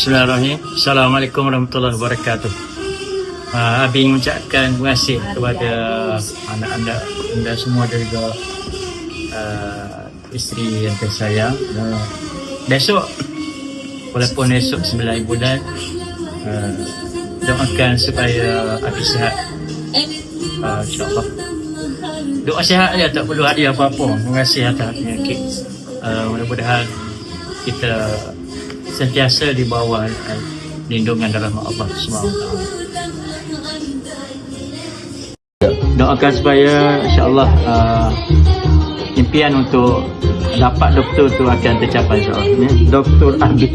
Bismillahirrahmanirrahim. Assalamualaikum warahmatullahi wabarakatuh. Abi mengucapkan terima kasih kepada anak-anak anda semua dan juga isteri yang tersayang. Besok, walaupun esok 9 bulan, doakan supaya Abi sihat, insyaAllah. Doa sihat dia, tak perlu hadiah apa-apa. Terima kasih atas penyakit. Mudah-mudahan kita sentiasa di bawah lindungan dan rahmat Allah SWT. Doakan supaya insyaAllah impian untuk dapat doktor tu akan tercapai, insyaAllah. Doktor Abi.